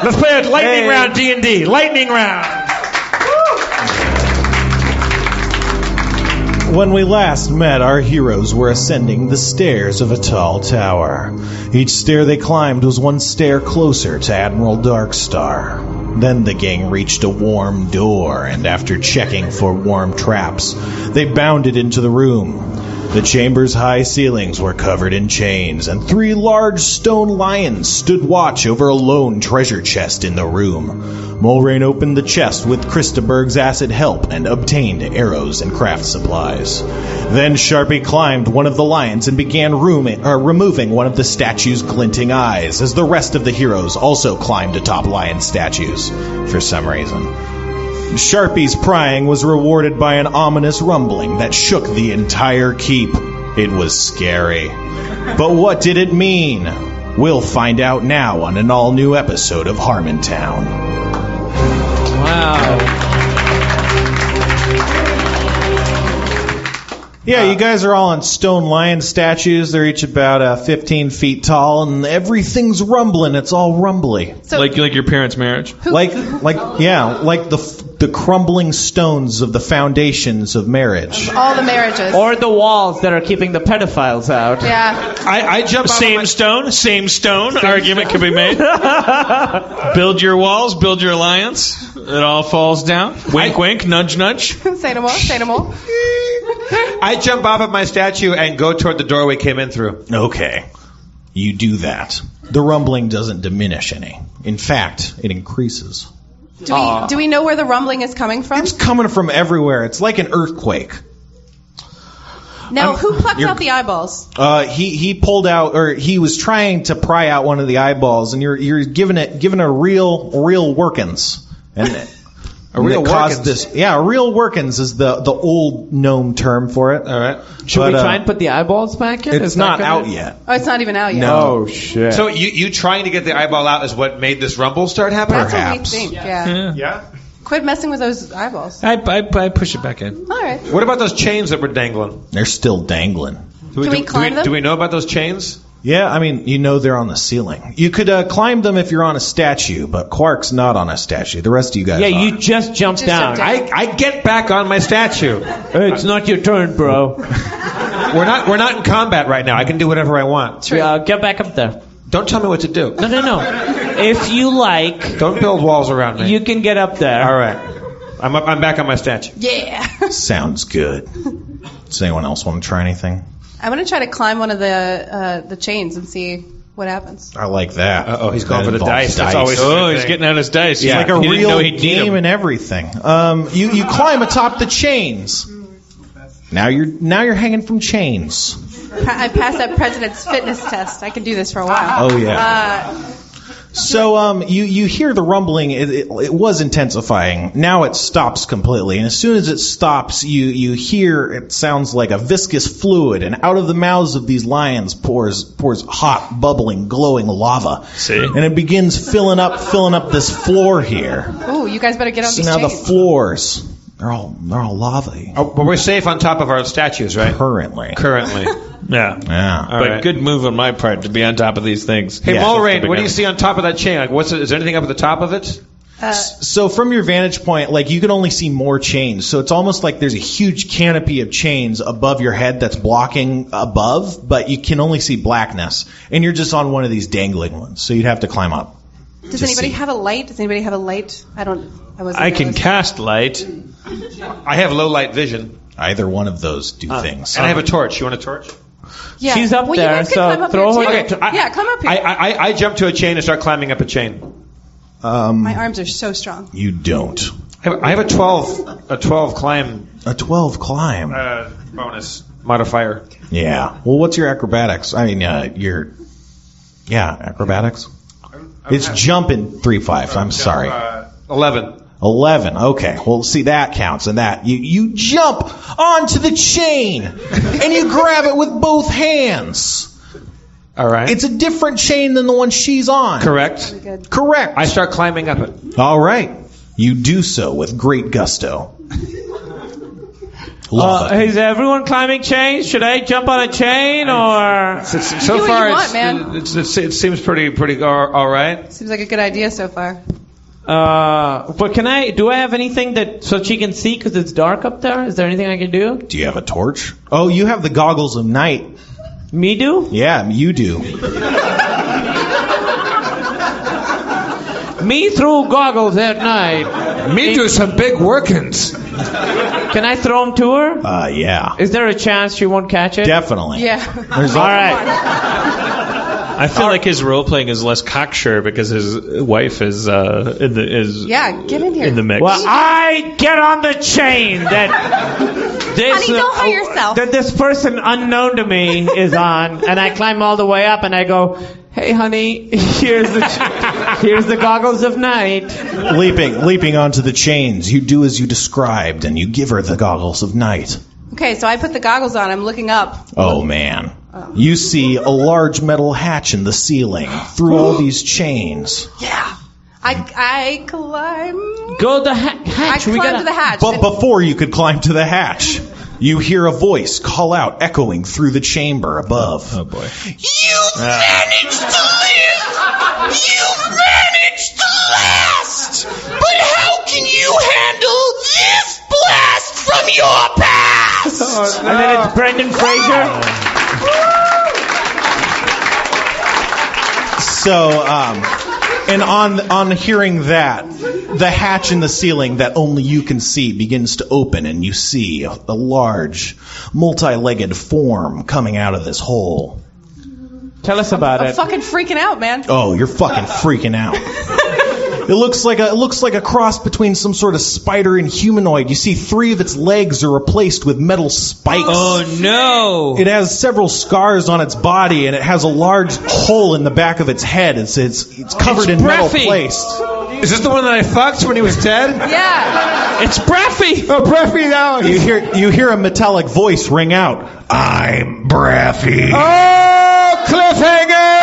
Let's play a lightning round D&D. Lightning round. When we last met, our heroes were ascending the stairs of a tall tower. Each stair they climbed was one stair closer to Admiral Darkstar. Then the gang reached a warm door, and after checking for warm traps, they bounded into the room. The chamber's high ceilings were covered in chains, and 3 large stone lions stood watch over a lone treasure chest in the room. Mulrain opened the chest with Christaberg's acid help and obtained arrows and craft supplies. Then Sharpie climbed one of the lions and began removing one of the statue's glinting eyes, as the rest of the heroes also climbed atop lion statues, for some reason. Sharpie's prying was rewarded by an ominous rumbling that shook the entire keep. It was scary. But what did it mean? We'll find out now on an all-new episode of Harmontown. Wow. Yeah, you guys are all on stone lion statues. They're each about 15 feet tall, and everything's rumbling. It's all rumbly. So, like your parents' marriage? Like the crumbling stones of the foundations of marriage. All the marriages. Or the walls that are keeping the pedophiles out. Yeah. I jump same stone argument can be made. Build your walls, build your alliance. It all falls down. Wink, wink, nudge, nudge. Say no more, say no more. I jump off of my statue and go toward the door we came in through. Okay. You do that. The rumbling doesn't diminish any. In fact, it increases. Do we know where the rumbling is coming from? It's coming from everywhere. It's like an earthquake. Now, who plucked out the eyeballs? He pulled out, or he was trying to pry out one of the eyeballs, and you're giving a real workings, and a real workings. A real workings is the old gnome term for it. All right. Should we try and put the eyeballs back in? It's not out yet. Oh, it's not even out yet. No. Oh shit. So you trying to get the eyeball out is what made this rumble start happening? That's what we think. Yeah. Yeah. Quit messing with those eyeballs. I push it back in. All right. What about those chains that were dangling? They're still dangling. Can we climb them? Do we know about those chains? Yeah, I mean, they're on the ceiling. You could climb them if you're on a statue, but Quark's not on a statue. The rest of you guys are. You just jumped down. I get back on my statue. It's not your turn, bro. We're not in combat right now. I can do whatever I want. True. Get back up there. Don't tell me what to do. No. If you like, Don't build walls around me. you can get up there. All right. I'm back on my statue. Yeah. Sounds good. Does anyone else want to try anything? I'm going to try to climb one of the chains and see what happens. I like that. Uh-oh, he's going That for the involves dice. That's always He's getting out his dice. It's like a he didn't know real he'd need game 'em. and everything. You climb atop the chains. Now you're hanging from chains. I passed that president's fitness test. I can do this for a while. Oh yeah. So you hear the rumbling. It was intensifying. Now it stops completely, and as soon as it stops, you hear it sounds like a viscous fluid, and out of the mouths of these lions pours hot, bubbling, glowing lava. See? And it begins filling up this floor here. Ooh, you guys better get on So these now chains. the floors they're all lava Oh, but we're safe on top of our statues, right? currently. Yeah. Yeah. But right. good move on my part to be on top of these things. Hey, Yeah. Mulrain, what do you see on top of that chain? Like, is there anything up at the top of it? So from your vantage point, like you can only see more chains. So it's almost like there's a huge canopy of chains above your head that's blocking above, but you can only see blackness. And you're just on one of these dangling ones. So you'd have to climb up. Does anybody have a light? Does anybody have a light? I can cast light. I have low light vision. Either one of those do things. And I have a torch. You want a torch? Yeah. She's up well, there, you guys could so climb up throw here her- too. Okay, Come up here. I jump to a chain and start climbing up a chain. My arms are so strong. You don't. I have a 12 climb A 12 climb. bonus modifier. Yeah. Well, what's your acrobatics? I mean, acrobatics. It's jumping 3/5. I'm sorry. 11. 11. Okay. Well, see, that counts. And that you jump onto the chain and you grab it with both hands. All right. It's a different chain than the one she's on. correct. Good. Correct. I start climbing up it. All right. You do so with great gusto. Is everyone climbing chains? Should I jump on a chain or? So Do what far, you want, man. it seems pretty all right. Seems like a good idea so far. But do I have anything so she can see because it's dark up there? Is there anything I can do? Do you have a torch? Oh, you have the goggles of night. Me do? Yeah, you do. Me through goggles at night. Me do some big workings. Can I throw them to her? Yeah. Is there a chance she won't catch it? Definitely. Yeah. There's All right. I feel like his role playing is less cocksure because his wife is Yeah, get in here. in the mix. Well, I get on the chain that this Honey, don't hurt yourself. that this person unknown to me is on, and I climb all the way up, and I go, "Hey, honey, here's the goggles of night." leaping onto the chains. You do as you described, and you give her the goggles of night. Okay, so I put the goggles on. I'm looking up. Oh, man. You see a large metal hatch in the ceiling through all these chains. Yeah. I climb. Go the I hatch. climb to the hatch. But before you could climb to the hatch, you hear a voice call out, echoing through the chamber above. Oh boy. You've managed to live! You've managed to last! But how can you handle this blast from your past? And then it's Brendan Fraser. So, and on hearing that, the hatch in the ceiling that only you can see begins to open, and you see a large, multi-legged form coming out of this hole. Tell us about I'm it. fucking freaking out, man. Oh, you're fucking freaking out. It looks like a cross between some sort of spider and humanoid. You see 3 of its legs are replaced with metal spikes. Oh no! It has several scars on its body, and it has a large hole in the back of its head. It's covered in metal breathy. plates. Is this the one that I fucked when he was dead? Yeah. It's Breffy! Oh, Breffy now. You hear a metallic voice ring out. I'm Braffy. Oh, cliffhanger!